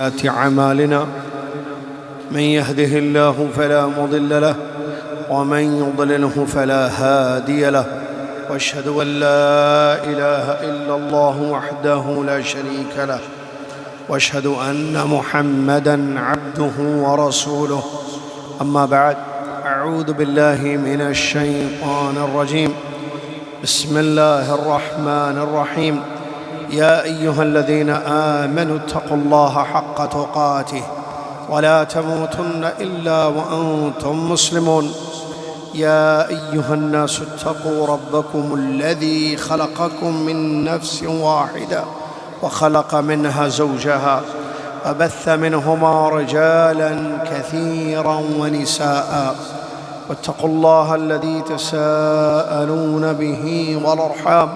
أعمالنا من يهده الله فلا مضل له ومن يضلله فلا هادي له وأشهد أن لا إله إلا الله وحده لا شريك له وأشهد أن محمدًا عبده ورسوله أما بعد أعوذ بالله من الشيطان الرجيم بسم الله الرحمن الرحيم يا أيها الذين آمنوا اتقوا الله حق تقاته ولا تموتن إلا وأنتم مسلمون يا أيها الناس اتقوا ربكم الذي خلقكم من نفس واحدة وخلق منها زوجها وبث منهما رجالا كثيرا ونساء واتقوا الله الذي تساءلون به والأرحام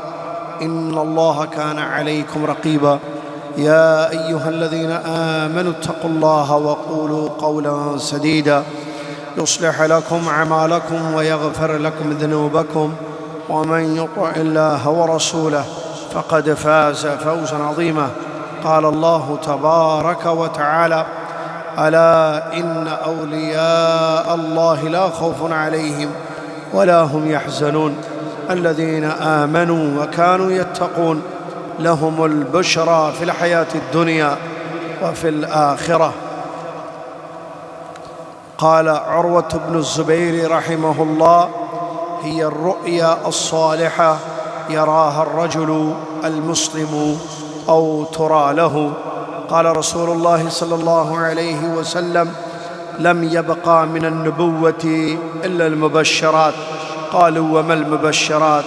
إن الله كان عليكم رقيبا يا أيها الذين آمنوا اتقوا الله وقولوا قولا سديدا يصلح لكم أعمالكم ويغفر لكم ذنوبكم ومن يطع الله ورسوله فقد فاز فوزا عظيما قال الله تبارك وتعالى ألا إن أولياء الله لا خوف عليهم ولا هم يحزنون الذين آمنوا وكانوا يتقون لهم البشرى في الحياة الدنيا وفي الآخرة قال عروة بن الزبير رحمه الله هي الرؤيا الصالحة يراها الرجل المسلم أو ترى له قال رسول الله صلى الله عليه وسلم لم يبقى من النبوة إلا المبشرات قالوا وما المبشرات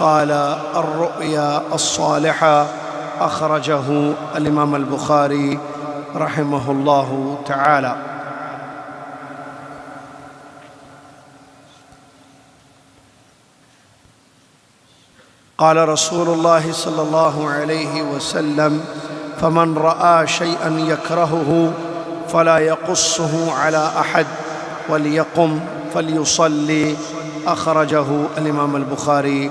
قال الرؤيا الصالحة أخرجه الإمام البخاري رحمه الله تعالى قال رسول الله صلى الله عليه وسلم فمن رأى شيئا يكرهه فلا يقصه على أحد وليقم فليصلي أخرجه الإمام البخاري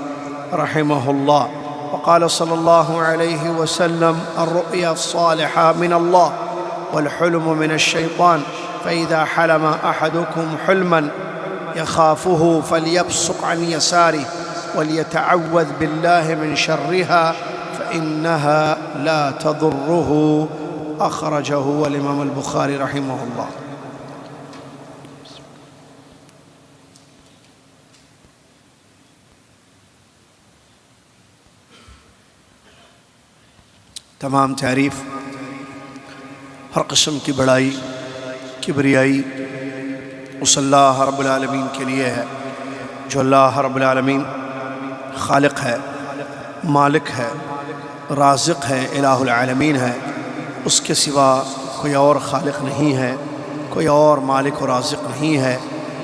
رحمه الله وقال صلى الله عليه وسلم الرؤيا الصالحة من الله والحلم من الشيطان فإذا حلم أحدكم حلما يخافه فليبصق عن يساره وليتعوذ بالله من شرها فإنها لا تضره أخرجه الإمام البخاري رحمه الله تمام تعریف ہر قسم کی بڑائی کبریائی اس اللہ رب العالمین کے لیے ہے جو اللہ رب العالمین خالق ہے، مالک ہے، رازق ہے، الہ العالمین ہے، اس کے سوا کوئی اور خالق نہیں ہے، کوئی اور مالک و رازق نہیں ہے،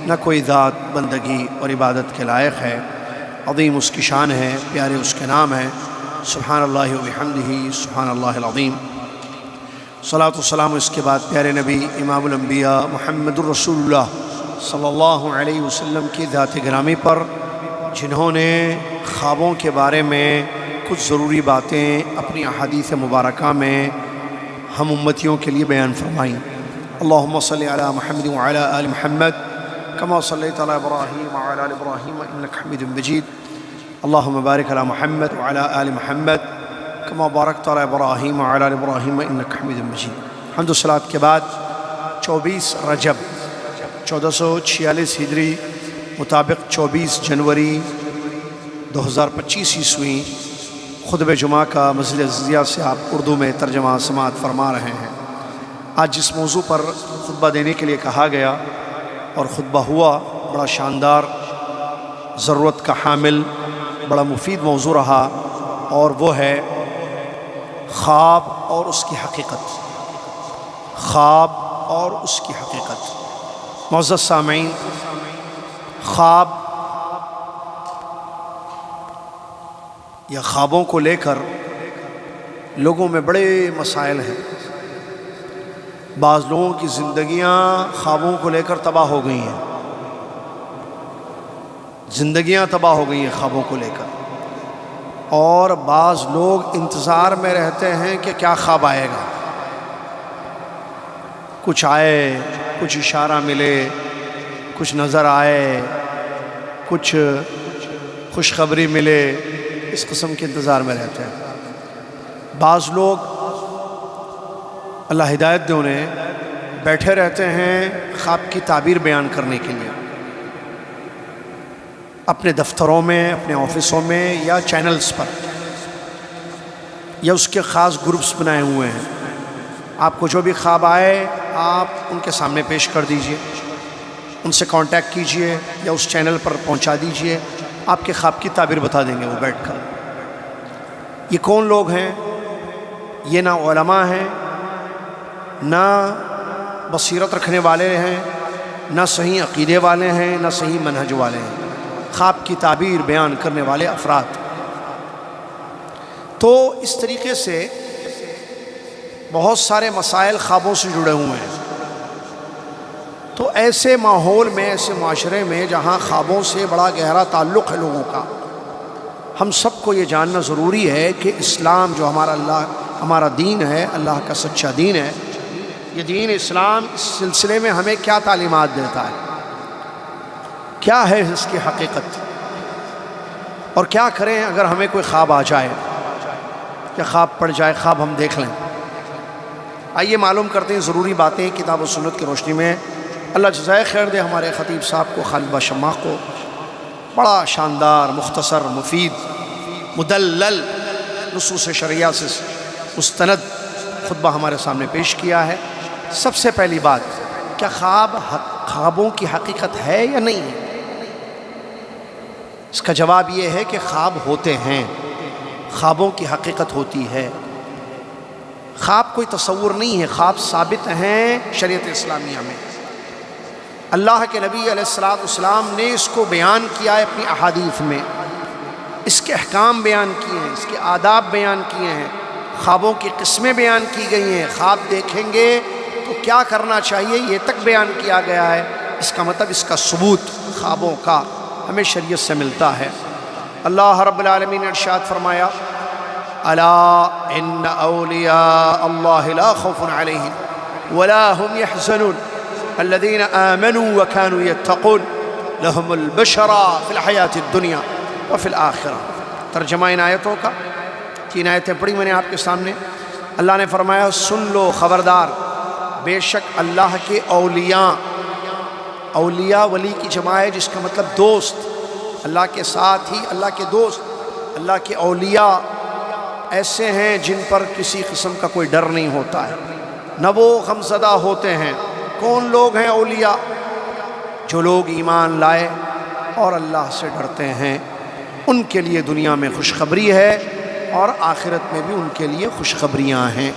نہ کوئی ذات بندگی اور عبادت کے لائق ہے۔ عظیم اس کی شان ہے، پیارے اس کے نام ہے، سبحان اللہ و بحمدہ سبحان اللہ العظیم۔ صلاۃ و سلام اس کے بعد پیارے نبی امام الانبیاء محمد الرسول اللہ صلی اللہ علیہ وسلم کی ذات گرامی پر، جنہوں نے خوابوں کے بارے میں کچھ ضروری باتیں اپنی احادیث مبارکہ میں ہم امتیوں کے لیے بیان فرمائیں۔ اللہم صلی علی محمد وعلی آل محمد کما صلیت علی ابراہیم وعلی آل ابراہیم انک حمید مجید۔ اللہم بارک علی محمد وعلی آل محمد کما بارکت علی ابراہیم وعلی آل ابراہیم انک حمید مجید۔ حمد و صلاۃ کے بعد 24 رجب 1446 ہجری مطابق 24 جنوری 2025 عیسوی خطبہ جمعہ کا مسجد عزیزیہ سے آپ اردو میں ترجمہ سماعت فرما رہے ہیں۔ آج جس موضوع پر خطبہ دینے کے لیے کہا گیا اور خطبہ ہوا، بڑا شاندار، ضرورت کا حامل، بڑا مفید موضوع رہا، اور وہ ہے خواب اور اس کی حقیقت۔ خواب اور اس کی حقیقت۔ معزز سامعین، خواب یا خوابوں کو لے کر لوگوں میں بڑے مسائل ہیں۔ بعض لوگوں کی زندگیاں خوابوں کو لے کر تباہ ہو گئی ہیں، زندگیاں تباہ ہو گئی ہیں خوابوں کو لے کر، اور بعض لوگ انتظار میں رہتے ہیں کہ کیا خواب آئے گا، کچھ آئے، کچھ اشارہ ملے، کچھ نظر آئے، کچھ خوشخبری ملے، اس قسم کے انتظار میں رہتے ہیں۔ بعض لوگ اللہ ہدایت دے انہیں بیٹھے رہتے ہیں خواب کی تعبیر بیان کرنے کے لیے، اپنے دفتروں میں، اپنے آفسوں میں، یا چینلز پر، یا اس کے خاص گروپس بنائے ہوئے ہیں۔ آپ کو جو بھی خواب آئے آپ ان کے سامنے پیش کر دیجئے، ان سے کانٹیکٹ کیجئے یا اس چینل پر پہنچا دیجئے، آپ کے خواب کی تعبیر بتا دیں گے وہ بیٹھ کر۔ یہ کون لوگ ہیں؟ یہ نہ علماء ہیں، نہ بصیرت رکھنے والے ہیں، نہ صحیح عقیدے والے ہیں، نہ صحیح منہج والے ہیں، خواب کی تعبیر بیان کرنے والے افراد۔ تو اس طریقے سے بہت سارے مسائل خوابوں سے جڑے ہوئے ہیں۔ تو ایسے ماحول میں، ایسے معاشرے میں جہاں خوابوں سے بڑا گہرا تعلق ہے لوگوں کا، ہم سب کو یہ جاننا ضروری ہے کہ اسلام جو ہمارا دین ہے، اللہ کا سچا دین ہے، یہ دین اسلام اس سلسلے میں ہمیں کیا تعلیمات دیتا ہے، کیا ہے اس کی حقیقت، اور کیا کریں اگر ہمیں کوئی خواب آ جائے یا خواب پڑ جائے، خواب ہم دیکھ لیں۔ آئیے معلوم کرتے ہیں ضروری باتیں کتاب و سنت کی روشنی میں۔ اللہ جزائے خیر دے ہمارے خطیب صاحب کو، خالد باشماخ کو، بڑا شاندار، مختصر، مفید، مدلل نصوص شرعیہ سے مستند خطبہ ہمارے سامنے پیش کیا ہے۔ سب سے پہلی بات، کیا خوابوں کی حقیقت ہے یا نہیں ہے؟ اس کا جواب یہ ہے کہ خواب ہوتے ہیں، خوابوں کی حقیقت ہوتی ہے۔ خواب کوئی تصور نہیں ہے، خواب ثابت ہیں شریعت اسلامیہ میں۔ اللہ کے نبی علیہ السلام نے اس کو بیان کیا ہے اپنی احادیث میں، اس کے احکام بیان کیے ہیں، اس کے آداب بیان کیے ہیں، خوابوں کی قسمیں بیان کی گئی ہیں، خواب دیکھیں گے تو کیا کرنا چاہیے یہ تک بیان کیا گیا ہے۔ اس کا مطلب اس کا ثبوت خوابوں کا ہمیں شریعت سے ملتا ہے۔ اللہ رب العالمین نے ارشاد فرمایا، الا ان اولیاء اللہ لا خوف علیہم ولا هم يحزنون الذين آمنوا وكانوا يتقون لهم البشرى في الحیاة الدنیا وفي الآخرة۔ ترجمہ ان آیتوں کا، 3 آیتیں پڑھی میں نے آپ کے سامنے۔ اللہ نے فرمایا سن لو، خبردار، بے شک اللہ کے اولیاء، اولیاء ولی کی جمع ہے جس کا مطلب دوست، اللہ کے ساتھ ہی اللہ کے دوست۔ اللہ کے اولیاء ایسے ہیں جن پر کسی قسم کا کوئی ڈر نہیں ہوتا ہے، نہ وہ غمزدہ ہوتے ہیں۔ کون لوگ ہیں اولیاء؟ جو لوگ ایمان لائے اور اللہ سے ڈرتے ہیں، ان کے لیے دنیا میں خوشخبری ہے اور آخرت میں بھی ان کے لیے خوشخبریاں ہیں۔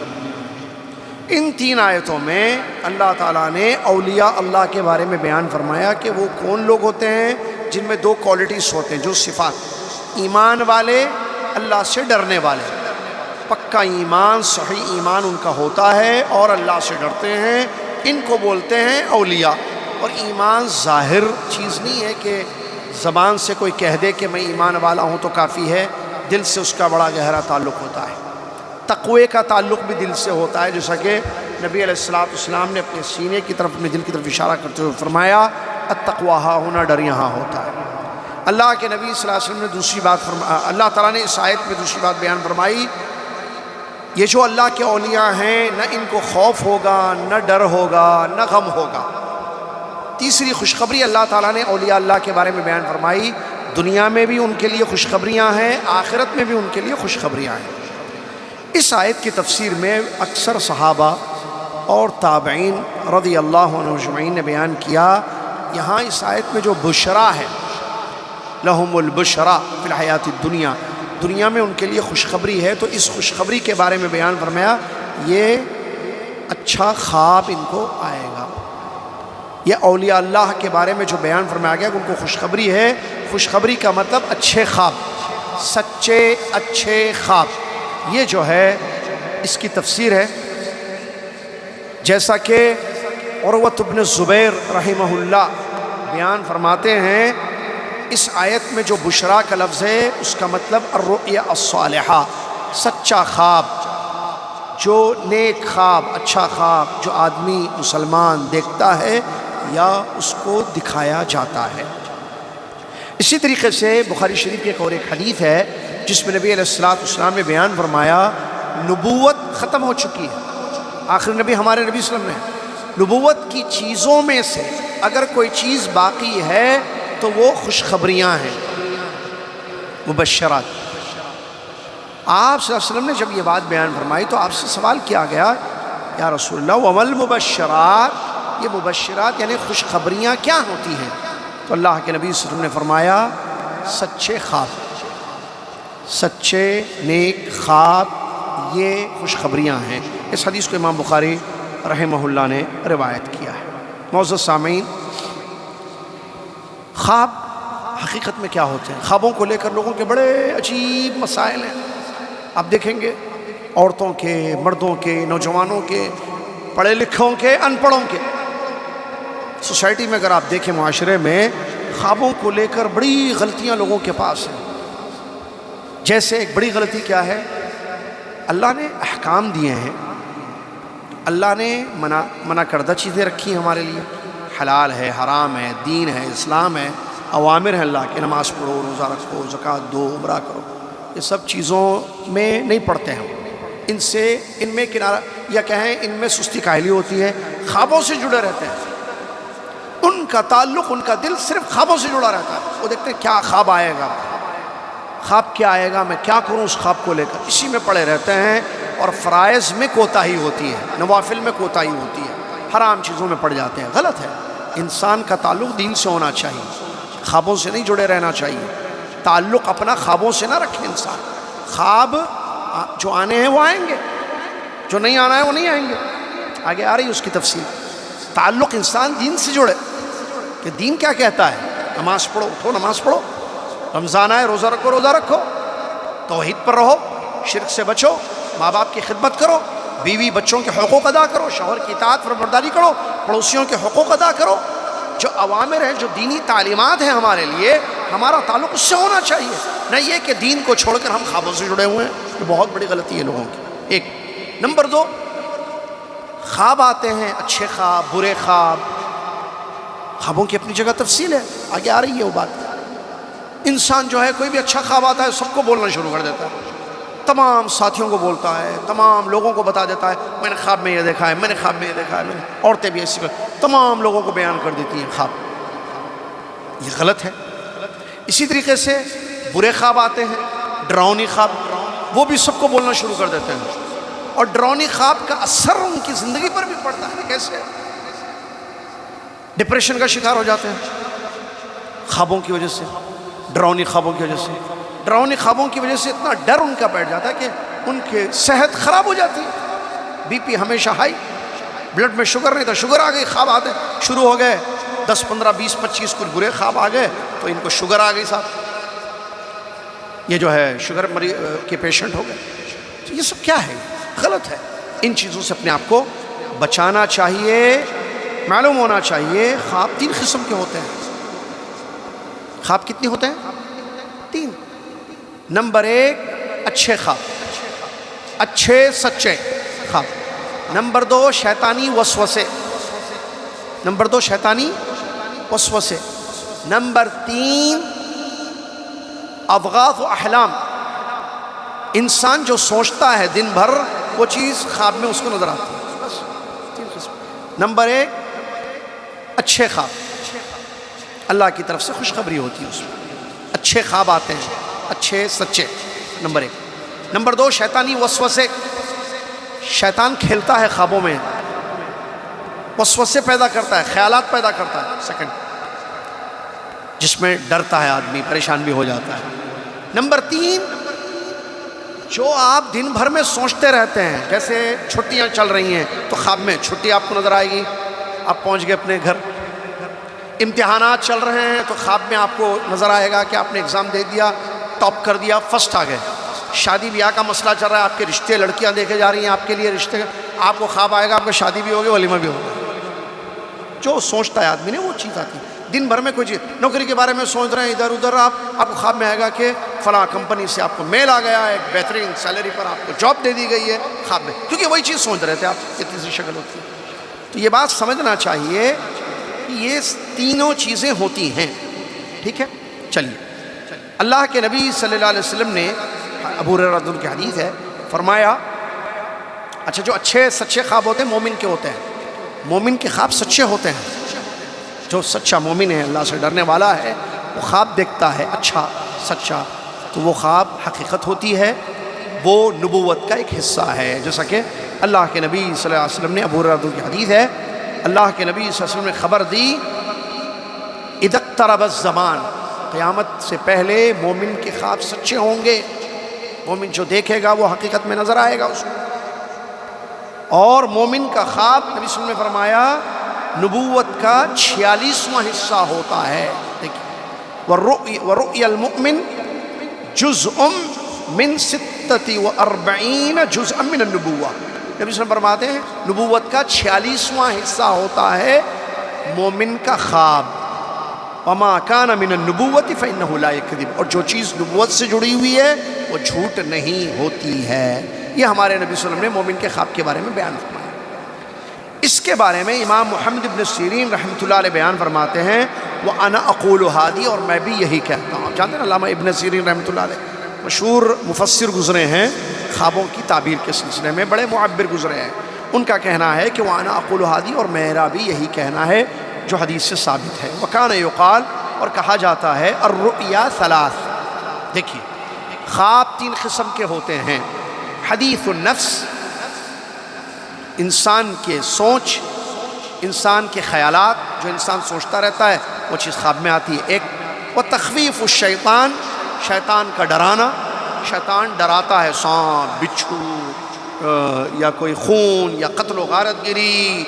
ان 3 آیتوں میں اللہ تعالیٰ نے اولیاء اللہ کے بارے میں بیان فرمایا کہ وہ کون لوگ ہوتے ہیں جن میں 2 کوالٹیز ہوتے ہیں، جو صفات، ایمان والے، اللہ سے ڈرنے والے، پکا ایمان، صحیح ایمان ان کا ہوتا ہے اور اللہ سے ڈرتے ہیں، ان کو بولتے ہیں اولیاء۔ اور ایمان ظاہر چیز نہیں ہے کہ زبان سے کوئی کہہ دے کہ میں ایمان والا ہوں تو کافی ہے، دل سے اس کا بڑا گہرا تعلق ہوتا ہے۔ تقوی کا تعلق بھی دل سے ہوتا ہے، جیسا کہ نبی علیہ السلام نے اپنے سینے کی طرف، اپنے دل کی طرف اشارہ کرتے ہوئے فرمایا التقویٰ ہاں ہونا، ڈر یہاں ہوتا ہے۔ اللہ کے نبی صلی اللہ علیہ وسلم نے دوسری بات اللہ تعالیٰ نے اس آیت میں دوسری بات بیان فرمائی، یہ جو اللہ کے اولیاء ہیں نہ ان کو خوف ہوگا، نہ ڈر ہوگا، نہ غم ہوگا۔ تیسری خوشخبری اللہ تعالیٰ نے اولیاء اللہ کے بارے میں بیان فرمائی، دنیا میں بھی ان کے لیے خوشخبریاں ہیں، آخرت میں بھی ان کے لیے خوشخبریاں ہیں۔ اس آیت کی تفسیر میں اکثر صحابہ اور تابعین رضی اللہ عنہم اجمعین نے بیان کیا، یہاں اس آیت میں جو بشرا ہے، لہم البشرا فی الحیات الدنیا، دنیا میں ان کے لیے خوشخبری ہے، تو اس خوشخبری کے بارے میں بیان فرمایا یہ اچھا خواب ان کو آئے گا۔ یہ اولیاء اللہ کے بارے میں جو بیان فرمایا گیا کہ ان کو خوشخبری ہے، خوشخبری کا مطلب اچھے خواب، سچے اچھے خواب، یہ جو ہے اس کی تفسیر ہے۔ جیسا کہ عروۃ بن الزبیر رحمہ اللہ بیان فرماتے ہیں، اس آیت میں جو بشرا کا لفظ ہے اس کا مطلب الرؤیا الصالحہ، سچا خواب، جو نیک خواب، اچھا خواب جو آدمی مسلمان دیکھتا ہے یا اس کو دکھایا جاتا ہے۔ اسی طریقے سے بخاری شریف کی ایک اور ایک حدیث ہے جس میں نبی علیہ السلام نے بیان فرمایا نبوت ختم ہو چکی ہے، آخری نبی ہمارے نبی صلی اللہ علیہ وسلم نے، نبوت کی چیزوں میں سے اگر کوئی چیز باقی ہے تو وہ خوشخبریاں ہیں، مبشرات۔ آپ صلی اللہ علیہ وسلم نے جب یہ بات بیان فرمائی تو آپ سے سوال کیا گیا یا رسول اللہ وما المبشرات، یہ مبشرات یعنی خوشخبریاں کیا ہوتی ہیں؟ تو اللہ کے نبی صلی اللہ علیہ وسلم نے فرمایا سچے خواب، سچے نیک خواب یہ خوشخبریاں ہیں۔ اس حدیث کو امام بخاری رحمہ اللہ نے روایت کیا ہے۔ معزز سامعین، خواب حقیقت میں کیا ہوتے ہیں؟ خوابوں کو لے کر لوگوں کے بڑے عجیب مسائل ہیں۔ آپ دیکھیں گے عورتوں کے، مردوں کے، نوجوانوں کے، پڑھے لکھوں کے، ان پڑھوں کے، سوسائٹی میں اگر آپ دیکھیں معاشرے میں خوابوں کو لے کر بڑی غلطیاں لوگوں کے پاس ہیں۔ جیسے ایک بڑی غلطی کیا ہے، اللہ نے احکام دیے ہیں، اللہ نے منع کردہ چیزیں رکھی ہیں ہمارے لیے، حلال ہے، حرام ہے، دین ہے، اسلام ہے، اوامر ہیں اللہ کے، نماز پڑھو، روزہ رکھو، زکوٰۃ دو، عمرہ کرو، یہ سب چیزوں میں نہیں پڑھتے ہیں، ان میں کنارہ یا کہیں ان میں سستی کاہلی ہوتی ہے، خوابوں سے جڑے رہتے ہیں، ان کا تعلق، ان کا دل صرف خوابوں سے جڑا رہتا ہے۔ وہ دیکھتے ہیں کیا خواب آئے گا، خواب کیا آئے گا، میں کیا کروں اس خواب کو لے کر، اسی میں پڑے رہتے ہیں، اور فرائض میں کوتاہی ہوتی ہے، نوافل میں کوتاہی ہوتی ہے، حرام چیزوں میں پڑ جاتے ہیں۔ غلط ہے، انسان کا تعلق دین سے ہونا چاہیے، خوابوں سے نہیں جڑے رہنا چاہیے، تعلق اپنا خوابوں سے نہ رکھے انسان۔ خواب جو آنے ہیں وہ آئیں گے، جو نہیں آنا ہے وہ نہیں آئیں گے، آگے آ رہی ہے اس کی تفصیل۔ تعلق انسان دین سے جڑے کہ دین کیا کہتا ہے، نماز پڑھو، اٹھو نماز پڑھو، رمضان آئے روزہ رکھو، روزہ رکھو، توحید پر رہو، شرک سے بچو، ماں باپ کی خدمت کرو، بیوی بچوں کے حقوق ادا کرو، شوہر کی اطاعت فرمانبرداری کرو، پڑوسیوں کے حقوق ادا کرو۔ جو اوامر ہیں، جو دینی تعلیمات ہیں ہمارے لیے، ہمارا تعلق اس سے ہونا چاہیے، نہ یہ کہ دین کو چھوڑ کر ہم خوابوں سے جڑے ہوئے ہیں۔ یہ بہت بڑی غلطی ہے لوگوں کی۔ ایک نمبر دو، خواب آتے ہیں، اچھے خواب، برے خواب، خوابوں کی اپنی جگہ تفصیل ہے، آگے آ رہی ہے وہ بات۔ انسان جو ہے کوئی بھی اچھا خواب آتا ہے سب کو بولنا شروع کر دیتا ہے، تمام ساتھیوں کو بولتا ہے، تمام لوگوں کو بتا دیتا ہے میں نے خواب میں یہ دیکھا ہے، میں نے خواب میں یہ دیکھا ہے، عورتیں بھی ایسی تمام لوگوں کو بیان کر دیتی ہیں خواب۔ یہ غلط ہے۔ اسی طریقے سے برے خواب آتے ہیں، ڈراؤنی خواب، وہ بھی سب کو بولنا شروع کر دیتے ہیں، اور ڈراؤنی خواب کا اثر ان کی زندگی پر بھی پڑتا ہے۔ کیسے؟ ڈپریشن کا شکار ہو جاتے ہیں خوابوں کی وجہ سے، ڈراؤنی خوابوں کی وجہ سے۔ ڈراؤنی خوابوں کی وجہ سے اتنا ڈر ان کا بیٹھ جاتا ہے کہ ان کی صحت خراب ہو جاتی ہے، بی پی ہمیشہ ہائی، بلڈ میں شوگر نہیں تھا، شوگر آ گئی، خواب آتے شروع ہو گئے، 10 15 20 25 کچھ برے خواب آ گئے تو ان کو شوگر آ گئی صاحب، یہ جو ہے شوگر کے پیشنٹ ہو گئے۔ تو یہ سب کیا ہے؟ غلط ہے۔ ان چیزوں سے اپنے آپ کو بچانا چاہیے۔ معلوم ہونا چاہیے خواب 3 قسم کے ہوتے ہیں۔ خواب کتنے ہوتے ہیں؟ 3۔ نمبر 1 اچھے خواب، اچھے سچے خواب۔ نمبر 2 شیطانی وسوسے، نمبر 2 شیطانی وسوسے۔ نمبر 3 اضغاث و احلام، انسان جو سوچتا ہے دن بھر وہ چیز خواب میں اس کو نظر آتی ہے۔ بس 3 قسم۔ نمبر 1 اچھے خواب، اللہ کی طرف سے خوشخبری ہوتی ہے، اس میں اچھے خواب آتے ہیں، اچھے سچے، نمبر 1۔ نمبر 2 شیطانی وسوسے، شیطان کھیلتا ہے خوابوں میں، وسوسے پیدا کرتا ہے، خیالات پیدا کرتا ہے، سیکنڈ، جس میں ڈرتا ہے آدمی، پریشان بھی ہو جاتا ہے۔ نمبر 3 جو آپ دن بھر میں سوچتے رہتے ہیں، جیسے چھٹیاں چل رہی ہیں تو خواب میں چھٹی آپ کو نظر آئے گی، آپ پہنچ گئے اپنے گھر۔ امتحانات چل رہے ہیں تو خواب میں آپ کو نظر آئے گا کہ آپ نے ایگزام دے دیا، ٹاپ کر دیا، فرسٹ آ گئے۔ شادی بیاہ کا مسئلہ چل رہا ہے، آپ کے رشتے، لڑکیاں دیکھے جا رہی ہیں آپ کے لیے رشتے، آپ کو خواب آئے گا آپ کو شادی بھی ہوگی، ولیمہ بھی ہوگا۔ جو سوچتا ہے آدمی نے وہ چیز آتی ہے۔ دن بھر میں کوئی چیز، نوکری کے بارے میں سوچ رہے ہیں ادھر ادھر، آپ کو خواب میں آئے گا کہ فلاں کمپنی سے آپ کو میل آ گیا ہے، ایک بہترین سیلری پر آپ کو جاب دے دی گئی ہے خواب میں، کیونکہ وہی چیز سوچ رہے تھے آپ، یہ تیسری شکل ہوتی ہے۔ تو یہ بات سمجھنا چاہیے کہ یہ تینوں چیزیں ہوتی ہیں، ٹھیک ہے۔ چلیے، اللہ کے نبی صلی اللہ علیہ وسلم نے، ابو ہریرہ رضی اللہ عنہ کی حدیث ہے، فرمایا اچھا جو اچھے سچے خواب ہوتے ہیں مومن کے ہوتے ہیں، مومن کے خواب سچے ہوتے ہیں۔ جو سچا مومن ہے، اللہ سے ڈرنے والا ہے، وہ خواب دیکھتا ہے اچھا سچا، تو وہ خواب حقیقت ہوتی ہے، وہ نبوت کا ایک حصہ ہے، جیسا کہ اللہ کے نبی صلی اللہ علیہ وسلم نے، ابو ہریرہ کی حدیث ہے، اللہ کے نبی صلی اللہ علیہ وسلم نے خبر دی اذا اقترب الزمان، قیامت سے پہلے مومن کے خواب سچے ہوں گے، مومن جو دیکھے گا وہ حقیقت میں نظر آئے گا اس کو، اور مومن کا خواب نبی صلی اللہ علیہ وسلم نے فرمایا نبوت کا 46واں حصہ ہوتا ہے۔ دیکھیے وَرُؤْيَ الْمُؤْمِنِ جُزْءٌ مِّن 46 جُزْءً مِّنَ النُّبُوَّةِ، نبی صلی اللہ علیہ وسلم فرماتے ہیں نبوت کا 46واں حصہ ہوتا ہے مومن کا خواب۔ وَمَا كَانَ مِنَ النُّبُوَّةِ فَإِنَّهُ لَا يَكْذِبُ، اور جو چیز نبوت سے جڑی ہوئی ہے وہ جھوٹ نہیں ہوتی ہے۔ یہ ہمارے نبی صلی اللہ علیہ وسلم نے مومن کے خواب کے بارے میں بیان فرمایا۔ اس کے بارے میں امام محمد ابن سیرین رحمۃ اللہ علیہ بیان فرماتے ہیں وَأَنَا أَقُولُ هَذِي، اور میں بھی یہی کہتا ہوں۔ آپ جانتے ہیں علامہ ابن سیرین رحمۃ اللہ علیہ مشہور مفسر گزرے ہیں، خوابوں کی تعبیر کے سلسلے میں بڑے معبر گزرے ہیں۔ ان کا کہنا ہے کہ وَأَنَا أَقُولُ هَذِي، اور میرا بھی یہی کہنا ہے جو حدیث سے ثابت ہے۔ وَكَانَ يُقال، اور کہا جاتا ہے الرُّؤْيَا ثَلَاث، دیکھیے خواب 3 قسم کے ہوتے ہیں، حدیث النفس، انسان کے سوچ، انسان کے خیالات، جو انسان سوچتا رہتا ہے وہ چیز خواب میں آتی ہے، ایک وہ تخویف الشیطان، شیطان کا ڈرانا، شیطان ڈراتا ہے سانپ، بچھو یا کوئی خون یا قتل و غارت گری،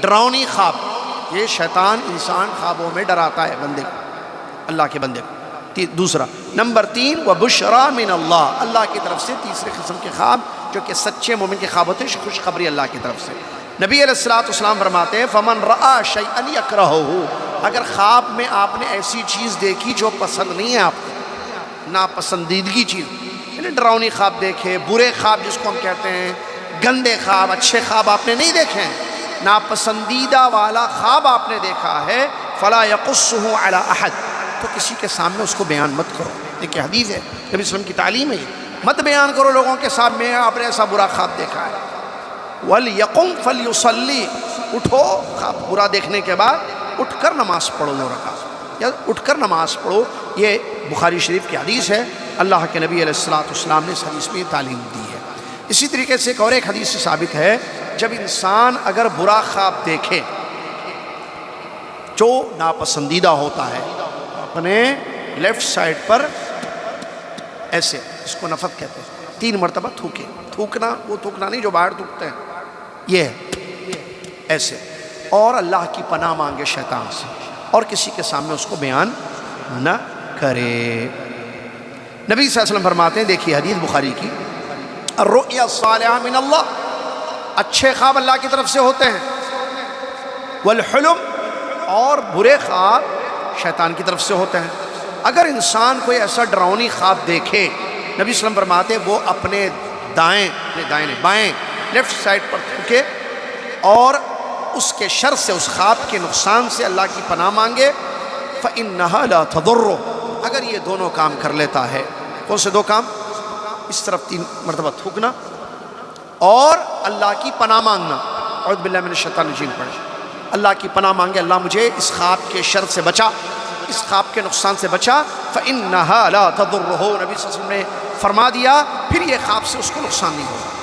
ڈراؤنی خواب، یہ شیطان انسان خوابوں میں ڈراتا ہے بندے کو، اللہ کے بندے کو۔ دوسرا نمبر 3 وَبُشْرَى مِنَ اللَّهِ، اللہ کی طرف سے تیسرے قسم کے خواب جو کہ سچے مومن کے خواب ہوتے ہیں، خوشخبری اللہ کی طرف سے۔ نبی علیہ السلام فرماتے ہیں فَمَنْ رَآ شَيْئًا يَكْرَهُهُ، اگر خواب میں آپ نے ایسی چیز دیکھی جو پسند نہیں ہے آپ کو، ناپسندیدگی چیز، یعنی ڈراؤنی خواب دیکھے، برے خواب جس کو ہم کہتے ہیں، گندے خواب، اچھے خواب آپ نے نہیں دیکھے ہیں، ناپسندیدہ والا خواب آپ نے دیکھا ہے، فَلَا يَقُصُّهُ عَلَىٰ أَحَدٍ، تو کسی کے سامنے اس کو بیان مت کرو۔ دیکھیں حدیث ہے، نبی صلی اللہ علیہ وسلم کی تعلیم ہے، مت بیان کرو لوگوں کے سامنے آپ نے ایسا برا خواب دیکھا ہے۔ وَلْيَقُمْ فَلْيُصَلِّ، اٹھو خواب برا دیکھنے کے بعد اٹھ کر نماز پڑھو 2 رکعت، یا اٹھ کر نماز پڑھو۔ یہ بخاری شریف کی حدیث ہے، اللہ کے نبی علیہ السلام نے اس حدیث میں تعلیم دی ہے۔ اسی طریقے سے ایک اور ایک حدیث سے ثابت ہے، جب انسان اگر برا خواب دیکھے جو ناپسندیدہ ہوتا ہے، اپنے لیفٹ سائڈ پر ایسے، اس کو نفت کہتے ہیں، 3 مرتبہ تھوکے، تھوکنا وہ تھوکنا نہیں جو باہر تھوکتے ہیں، یہ ہے ایسے، اور اللہ کی پناہ مانگے شیطان سے، اور کسی کے سامنے اس کو بیان نہ کرے۔ نبی صلی اللہ علیہ وسلم فرماتے ہیں، دیکھیے حدیث بخاری کی، الرؤیا الصالحہ من اللہ، اچھے خواب اللہ کی طرف سے ہوتے ہیں، والحلم، اور برے خواب شیطان کی طرف سے ہوتے ہیں۔ اگر انسان کوئی ایسا ڈراؤنی خواب دیکھے، نبی صلی اللہ علیہ وسلم فرماتے ہیں وہ اپنے بائیں لیفٹ سائڈ پر تھوکے، اور اس کے شر سے، اس خواب کے نقصان سے اللہ کی پناہ مانگے، فَإِنَّهَا لَا تَضُرُّ، اگر یہ دونوں کام کر لیتا ہے، کون سے 2 کام؟ اس طرف 3 مرتبہ تھوکنا اور اللہ کی پناہ مانگنا، اعوذ باللہ من الشیطان الرجیم پڑھیں، اللہ کی پناہ مانگے اللہ مجھے اس خواب کے شر سے بچا، اس خواب کے نقصان سے بچا، فَإِنَّهَا لَا تَضُرُّهُ، نبی صلی اللہ علیہ وسلم نے فرما دیا پھر یہ خواب سے اس کو نقصان نہیں ہوگا،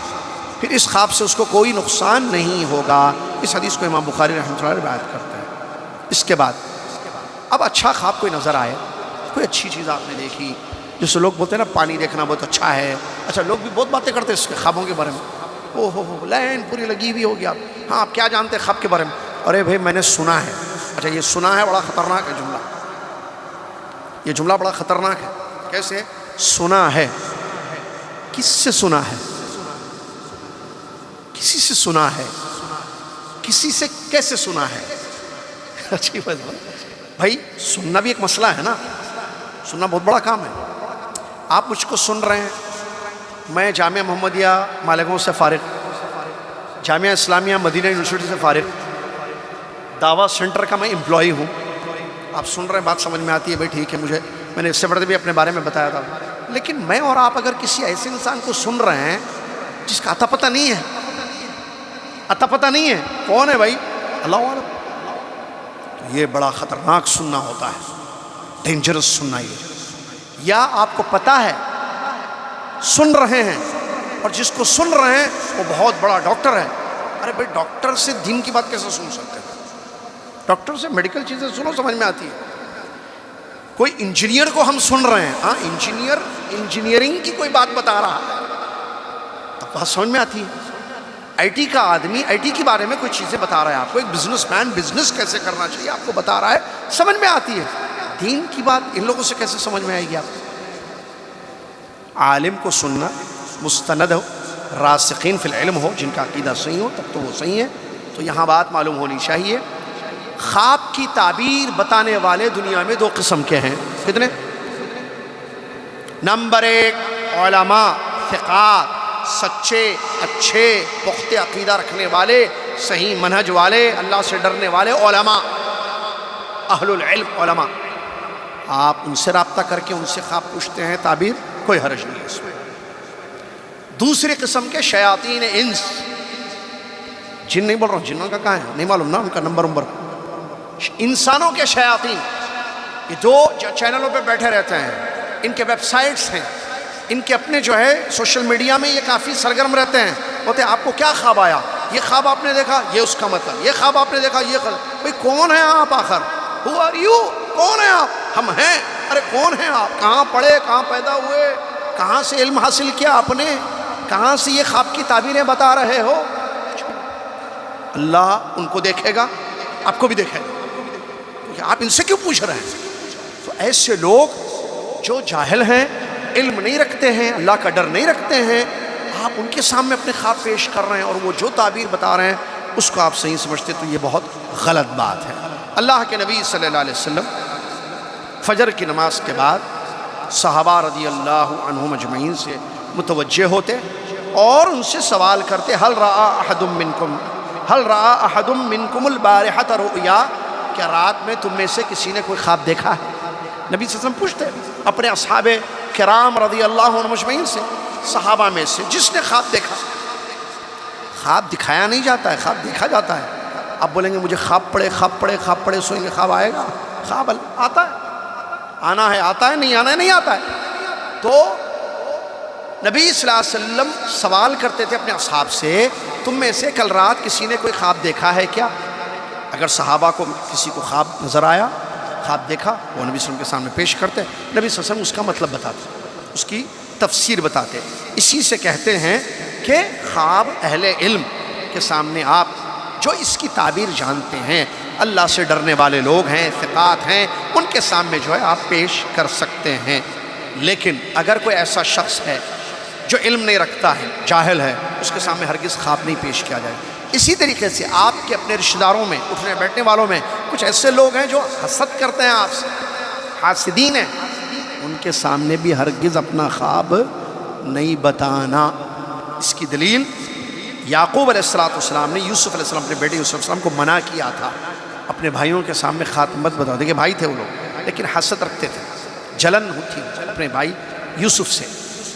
پھر اس خواب سے اس کو کوئی نقصان نہیں ہوگا۔ اس حدیث کو امام بخاری رحمۃ اللہ علیہ روایت کرتے ہیں۔ اس کے بعد اب اچھا خواب کوئی نظر آئے، کوئی اچھی چیز آپ نے دیکھی، جسے لوگ بولتے ہیں نا پانی دیکھنا بہت اچھا ہے، اچھا لوگ بھی بہت باتیں کرتے ہیں اس کے خوابوں کے بارے میں، او ہو لائن پوری لگی ہوئی ہوگی آپ، ہاں آپ کیا جانتے ہیں خواب کے بارے میں؟ ارے بھائی میں نے سنا ہے، اچھا یہ سنا ہے بڑا خطرناک ہے جملہ، یہ جملہ بڑا خطرناک ہے۔ کیسے سنا ہے؟ کس سے سنا ہے؟ کسی سے سنا ہے، کسی سے کیسے سنا ہے؟ اچھی بات بھائی، سننا بھی ایک مسئلہ ہے نا، سننا بہت بڑا کام ہے۔ آپ مجھ کو سن رہے ہیں، میں جامعہ محمدیہ مالیگاؤں سے فارغ، جامعہ اسلامیہ مدینہ یونیورسٹی سے فارغ، دعویٰ سینٹر کا میں امپلائی ہوں. آپ سن رہے ہیں، بات سمجھ میں آتی ہے، بھائی ٹھیک ہے، میں نے اس سے بڑے بھی اپنے بارے میں بتایا تھا. لیکن میں اور آپ اگر کسی ایسے انسان کو سن رہے ہیں جس کا عطا پتہ نہیں ہے، عطا پتہ نہیں ہے کون ہے بھائی، اللہ عالم، تو یہ بڑا خطرناک سننا ہوتا ہے، ڈینجرس سننا. یہ یا آپ کو پتہ ہے سن رہے ہیں، اور جس کو سن رہے ہیں وہ بہت بڑا ڈاکٹر ہے. ارے بھائی ڈاکٹر سے دین کی بات کیسے سن سکتے ہیں؟ ڈاکٹر سے میڈیکل چیزیں سنو، سمجھ میں آتی ہے. کوئی انجینئر کو ہم سن رہے ہیں، ہاں انجینئرنگ کی کوئی بات بتا رہا ہے، تب بات سمجھ میں آتی ہے. آئی ٹی کا آدمی آئی ٹی کے بارے میں کوئی چیزیں بتا رہا ہے آپ کو، ایک بزنس مین بزنس کیسے کرنا چاہیے آپ کو بتا رہا ہے، سمجھ میں آتی ہے. دین کی بات ان لوگوں سے کیسے سمجھ میں آئے گی آپ کو؟ عالم کو سننا، مستند ہو، راسخین فی العلم ہو، جن کا عقیدہ صحیح ہو، تب تو وہ صحیح ہے. تو یہاں بات معلوم ہونی چاہیے. خواب کی تعبیر بتانے والے دنیا میں دو قسم کے ہیں. کتنے؟ نمبر 1 علماء ثقات، سچے اچھے پختہ عقیدہ رکھنے والے، صحیح منہج والے، اللہ سے ڈرنے والے علماء، اہل العلم علماء. آپ ان سے رابطہ کر کے ان سے خواب پوچھتے ہیں، تعبیر کوئی حرج نہیں ہے اس میں. دوسری قسم کے شیاطین انس، جن نہیں بول رہا ہوں، جنوں کا کہاں ہے نہیں معلوم نا ان کا نمبر. انسانوں کے شیاطین، یہ دو چینلوں پہ بیٹھے رہتے ہیں، ان کے ویب سائٹس ہیں، ان کے اپنے جو ہے سوشل میڈیا میں یہ کافی سرگرم رہتے ہیں. بولتے ہیں آپ کو کیا خواب آیا، یہ خواب آپ نے دیکھا، یہ اس کا مطلب، یہ خواب آپ نے دیکھا، یہ بھئی کون ہیں آپ آخر؟ Who are you؟ کون ہیں آپ؟ ہم ہیں. ارے کون ہیں آپ؟ کہاں پڑھے، کہاں پیدا ہوئے، کہاں سے علم حاصل کیا آپ نے، کہاں سے یہ خواب کی تعبیریں بتا رہے ہو؟ اللہ ان کو دیکھے گا، آپ کو بھی دیکھے گا. آپ ان سے کیوں پوچھ رہے ہیں؟ تو ایسے لوگ جو جاہل ہیں، علم نہیں رکھتے ہیں، اللہ کا ڈر نہیں رکھتے ہیں، آپ ان کے سامنے اپنے خواب پیش کر رہے ہیں اور وہ جو تعبیر بتا رہے ہیں اس کو آپ صحیح سمجھتے، تو یہ بہت غلط بات ہے. اللہ کے نبی صلی اللہ علیہ وسلم فجر کی نماز کے بعد صحابہ رضی اللہ عنہم اجمعین سے متوجہ ہوتے اور ان سے سوال کرتے، هل رأى احد منکم البارحۃ رؤیا، کیا رات میں تم میں سے کسی نے کوئی خواب دیکھا ہے؟ نبی صلی اللہ علیہ وسلم پوچھتے اپنے اصحاب کرام رضی اللہ عنہم اجمعین سے، صحابہ میں سے جس نے خواب دیکھا. خواب دکھایا نہیں جاتا ہے، خواب دیکھا جاتا ہے. آپ بولیں گے مجھے خواب پڑے سوئیں گے خواب آئے گا؟ خواب آتا ہے، آنا ہے آتا ہے، نہیں آنا ہے نہیں آتا ہے. تو نبی صلی اللہ علیہ وسلم سوال کرتے تھے اپنے اصحاب سے، تم میں سے کل رات کسی نے کوئی خواب دیکھا ہے کیا؟ اگر صحابہ کو کسی کو خواب نظر آیا، خواب دیکھا، وہ نبی صلی اللہ علیہ وسلم کے سامنے پیش کرتے، نبی صلی اللہ علیہ وسلم اس کا مطلب بتاتے، اس کی تفسیر بتاتے. اسی سے کہتے ہیں کہ خواب اہل علم کے سامنے آپ جو اس کی تعبیر جانتے ہیں، اللہ سے ڈرنے والے لوگ ہیں، ثقات ہیں، ان کے سامنے جو ہے آپ پیش کر سکتے ہیں. لیکن اگر کوئی ایسا شخص ہے جو علم نہیں رکھتا ہے، جاہل ہے، اس کے سامنے ہرگز خواب نہیں پیش کیا جائے. اسی طریقے سے آپ کے اپنے رشتہ داروں میں، اٹھنے بیٹھنے والوں میں کچھ ایسے لوگ ہیں جو حسد کرتے ہیں آپ سے، حاسدین ہیں، ان کے سامنے بھی ہرگز اپنا خواب نہیں بتانا. اس کی دلیل یعقوب علیہ السلام نے یوسف علیہ السلام اپنے بیٹے یوسف علیہ السلام کو منع کیا تھا اپنے بھائیوں کے سامنے خواب مت بتاؤ. دیکھیں بھائی تھے وہ لوگ، لیکن حسد رکھتے تھے، جلن ہوتی اپنے بھائی یوسف سے.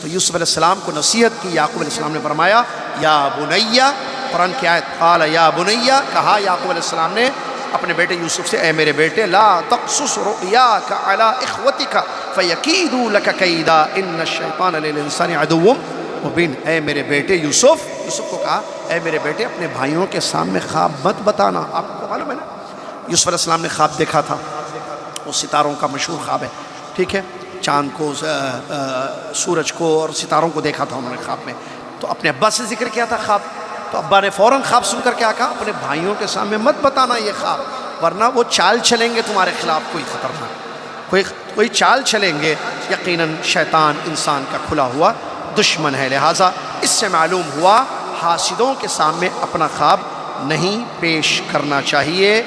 تو یوسف علیہ السلام کو نصیحت کی. یعقوب علیہ السلام نے فرمایا یا بنیا، قرآن کی آیت، قال یا بنیا، کہا یعقوب علیہ السلام نے اپنے بیٹے یوسف سے، اے میرے بیٹے، لا تقصص رؤیاک علی اخوتک فیکیدوا لک کیدا ان الشیطان للانسان عدو مبین. اے میرے بیٹے یوسف کو کہا اے میرے بیٹے اپنے بھائیوں کے سامنے خواب مت بتانا. آپ کو معلوم ہے نا یوسف علیہ السلام نے خواب دیکھا تھا، وہ ستاروں کا مشہور خواب ہے، ٹھیک ہے، چاند کو، سورج کو اور ستاروں کو دیکھا تھا انہوں نے خواب میں. تو اپنے ابا سے ذکر کیا تھا خواب، تو ابا نے فوراً خواب سن کر کیا کہا، اپنے بھائیوں کے سامنے مت بتانا یہ خواب، ورنہ وہ چال چلیں گے تمہارے خلاف، کوئی خطرناک کوئی چال چلیں گے، یقیناً شیطان انسان کا کھلا ہوا دشمن ہے. لہٰذا اس سے معلوم ہوا حاسدوں کے سامنے اپنا خواب نہیں پیش کرنا چاہیے،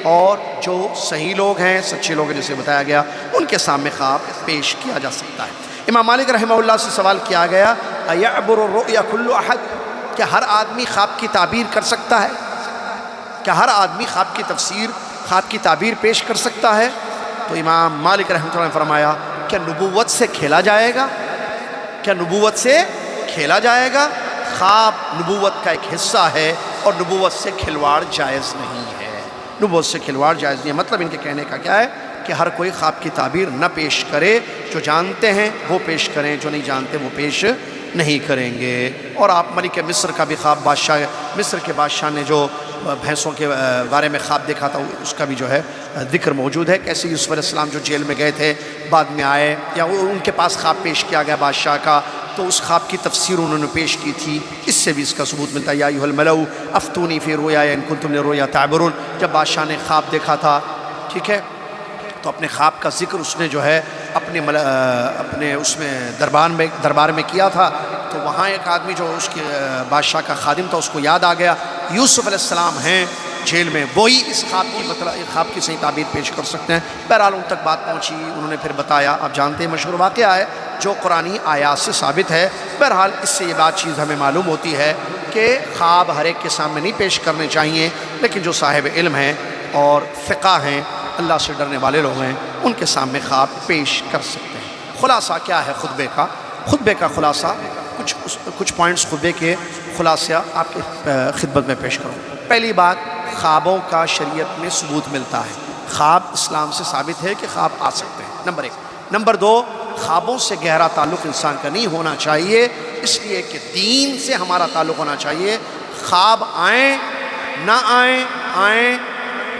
اور جو صحیح لوگ ہیں، سچے لوگ ہیں، جسے بتایا گیا، ان کے سامنے خواب پیش کیا جا سکتا ہے. امام مالک رحمہ اللہ سے سوال کیا گیا ایعبر الرؤیا کل احد، کیا ہر آدمی خواب کی تعبیر کر سکتا ہے؟ کیا ہر آدمی خواب کی تفسیر، خواب کی تعبیر پیش کر سکتا ہے؟ تو امام مالک رحمۃ اللہ نے فرمایا کیا نبوت سے کھیلا جائے گا؟ کیا نبوت سے کھیلا جائے گا؟ خواب نبوت کا ایک حصہ ہے اور نبوت سے کھلواڑ جائز نہیں ہے، نبوت سے کھلواڑ جائز نہیں ہے۔ مطلب ان کے کہنے کا کیا ہے کہ ہر کوئی خواب کی تعبیر نہ پیش کرے، جو جانتے ہیں وہ پیش کریں، جو نہیں جانتے وہ پیش نہیں کریں گے۔ اور آپ ملک مصر کا بھی خواب، بادشاہ مصر کے بادشاہ نے جو بھینسوں کے بارے میں خواب دیکھا تھا اس کا بھی جو ہے ذکر موجود ہے، کیسے یوسف علیہ السلام جو جیل میں گئے تھے بعد میں آئے، یا ان کے پاس خواب پیش کیا گیا بادشاہ کا، تو اس خواب کی تفسیر انہوں نے پیش کی تھی، اس سے بھی اس کا ثبوت ملتا ہے۔ یا ایھا الملؤ افتونی فی رؤیایا ان کنتم للرؤیا تعبرون، جب بادشاہ نے خواب دیکھا تھا، ٹھیک ہے، تو اپنے خواب کا ذکر اس نے جو ہے اپنے اس میں دربار میں کیا تھا، تو وہاں ایک آدمی جو اس کے بادشاہ کا خادم تھا اس کو یاد آ گیا یوسف علیہ السلام ہیں جیل میں، وہی اس خواب کی صحیح تعبیر پیش کر سکتے ہیں۔ بہرحال ان تک بات پہنچی، انہوں نے پھر بتایا، آپ جانتے ہیں مشہور واقعہ ہے جو قرآنی آیات سے ثابت ہے۔ بہرحال اس سے یہ بات چیز ہمیں معلوم ہوتی ہے کہ خواب ہر ایک کے سامنے نہیں پیش کرنے چاہیے، لیکن جو صاحب علم ہیں اور فقہ ہیں، اللہ سے ڈرنے والے لوگ ہیں، ان کے سامنے خواب پیش کر سکتے ہیں۔ خلاصہ کیا ہے خطبے کا؟ خطبے کا خلاصہ کچھ پوائنٹس خطبے کے خلاصہ آپ کی خدمت میں پیش کروں۔ پہلی بات، خوابوں کا شریعت میں ثبوت ملتا ہے، خواب اسلام سے ثابت ہے کہ خواب آ سکتے ہیں، نمبر 1۔ نمبر 2، خوابوں سے گہرا تعلق انسان کا نہیں ہونا چاہیے، اس لیے کہ دین سے ہمارا تعلق ہونا چاہیے۔ خواب آئیں نہ آئیں،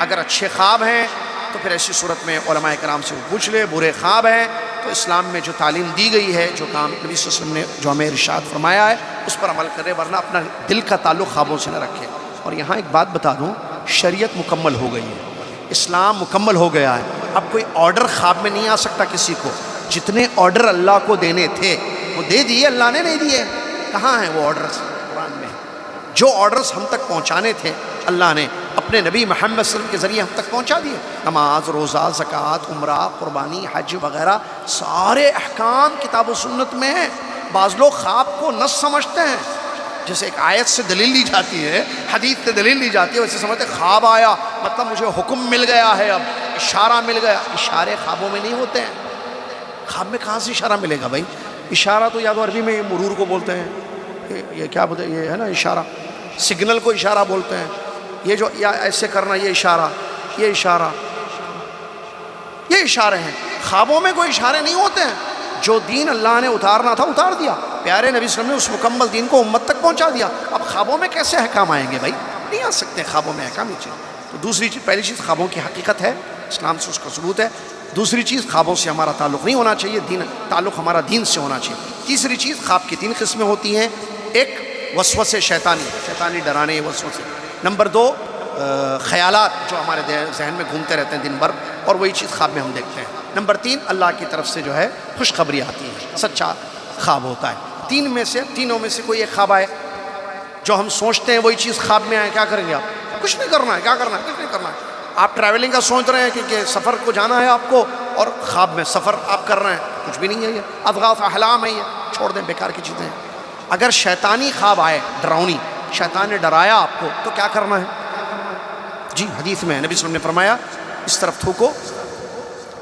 اگر اچھے خواب ہیں تو پھر ایسی صورت میں علماء کرام سے پوچھ لے، برے خواب ہیں تو اسلام میں جو تعلیم دی گئی ہے، جو کام نبی صلی اللہ علیہ وسلم نے جو ہمیں ارشاد فرمایا ہے اس پر عمل کرے، ورنہ اپنا دل کا تعلق خوابوں سے نہ رکھے۔ اور یہاں ایک بات بتا دوں، شریعت مکمل ہو گئی ہے، اسلام مکمل ہو گیا ہے، اب کوئی آرڈر خواب میں نہیں آ سکتا کسی کو۔ جتنے آرڈر اللہ کو دینے تھے وہ دے دیے، اللہ نے نہیں دیے، کہاں ہیں وہ آرڈرز؟ قرآن میں جو آرڈرز ہم تک پہنچانے تھے اللہ نے اپنے نبی محمد صلی اللہ علیہ وسلم کے ذریعے ہم تک پہنچا دیے۔ نماز، روزہ، زکوٰۃ، عمرہ، قربانی، حج وغیرہ سارے احکام کتاب و سنت میں ہیں۔ بعض لوگ خواب کو نص سمجھتے ہیں، جیسے ایک آیت سے دلیل لی جاتی ہے، حدیث سے دلیل لی جاتی ہے، ویسے سمجھتے خواب آیا مطلب مجھے حکم مل گیا ہے، اب اشارہ مل گیا۔ اشارے خوابوں میں نہیں ہوتے ہیں، خواب میں کہاں سے اشارہ ملے گا بھائی؟ اشارہ تو یا تو عربی میں مرور کو بولتے ہیں، یہ کیا بولتے ہیں، یہ ہے نا اشارہ، سگنل کو اشارہ بولتے ہیں، یہ جو یا ایسے کرنا، یہ اشارہ، یہ اشارہ، یہ اشارے ہیں۔ خوابوں میں کوئی اشارے نہیں ہوتے ہیں، جو دین اللہ نے اتارنا تھا اتار دیا، پیارے نبی صلی اللہ علیہ وسلم نے اس مکمل دین کو امت تک پہنچا دیا۔ اب خوابوں میں کیسے احکام آئیں گے بھائی؟ نہیں آ سکتے خوابوں میں احکام۔ یہ چیز تو دوسری چیز، پہلی چیز خوابوں کی حقیقت ہے، اسلام سے اس کا ثبوت ہے۔ دوسری چیز، خوابوں سے ہمارا تعلق نہیں ہونا چاہیے، تعلق ہمارا دین سے ہونا چاہیے۔ تیسری چیز، خواب کی 3 قسمیں ہوتی ہیں، ایک وسوسے شیطانی ڈرانے وسوسے، نمبر 2 خیالات جو ہمارے ذہن میں گھومتے رہتے ہیں دن بھر، اور وہی چیز خواب میں ہم دیکھتے ہیں، نمبر 3 اللہ کی طرف سے جو ہے خوشخبری آتی ہے، سچا خواب ہوتا ہے۔ تینوں میں سے کوئی ایک خواب آئے، جو ہم سوچتے ہیں وہی چیز خواب میں آئے، کیا کریں گے آپ؟ کچھ نہیں کرنا ہے، کیا کرنا ہے؟ کچھ نہیں کرنا ہے۔ آپ ٹریولنگ کا سوچ رہے ہیں کہ سفر کو جانا ہے آپ کو، اور خواب میں سفر آپ کر رہے ہیں، کچھ بھی نہیں ہے، یہ اضغاث احلام ہے، یہ چھوڑ دیں، بیکار کی چیزیں ہیں۔ اگر شیطانی خواب آئے، ڈراؤنی، شیطان نے ڈرایا آپ کو، تو کیا کرنا ہے؟ جی حدیث میں نبی صلی اللہ علیہ وسلم نے فرمایا اس طرف تھوکو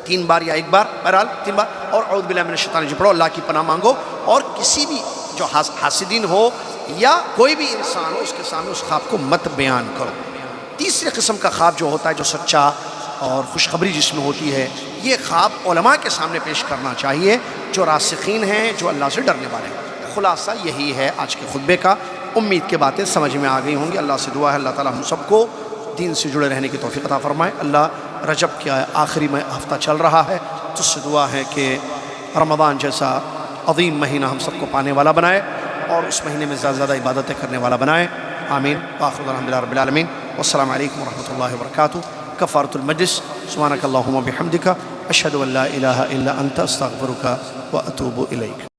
3 بار یا 1 بار، بہرحال 3 بار، اور اعوذ باللہ من الشیطان الرجیم پڑھو، اللہ کی پناہ مانگو، اور کسی بھی جو حاسدین ہو یا کوئی بھی انسان ہو اس کے سامنے اس خواب کو مت بیان کرو۔ تیسری قسم کا خواب جو ہوتا ہے، جو سچا اور خوشخبری جس میں ہوتی ہے، یہ خواب علماء کے سامنے پیش کرنا چاہیے، جو راسخین ہیں، جو اللہ سے ڈرنے والے ہیں۔ خلاصہ یہی ہے آج کے خطبے کا۔ امید کے باتیں سمجھ میں آ گئی ہوں گی۔ اللہ سے دعا ہے اللہ تعالیٰ ہم سب کو دین سے جڑے رہنے کی توفیق عطا فرمائے۔ اللہ رجب کا آخری ہفتہ چل رہا ہے، تو اس سے دعا ہے کہ رمضان جیسا عظیم مہینہ ہم سب کو پانے والا بنائے، اور اس مہینے میں زیادہ عبادتیں کرنے والا بنائے۔ آمین۔ وآخر الحمد للہ رب العالمین، والسلام علیکم ورحمۃ اللہ وبرکاتہ۔ کفارۃ المجلس، سبحانک اللہم وبحمدک، اشہد ان لا الہ الا انت، استغفرک واتوب الیک۔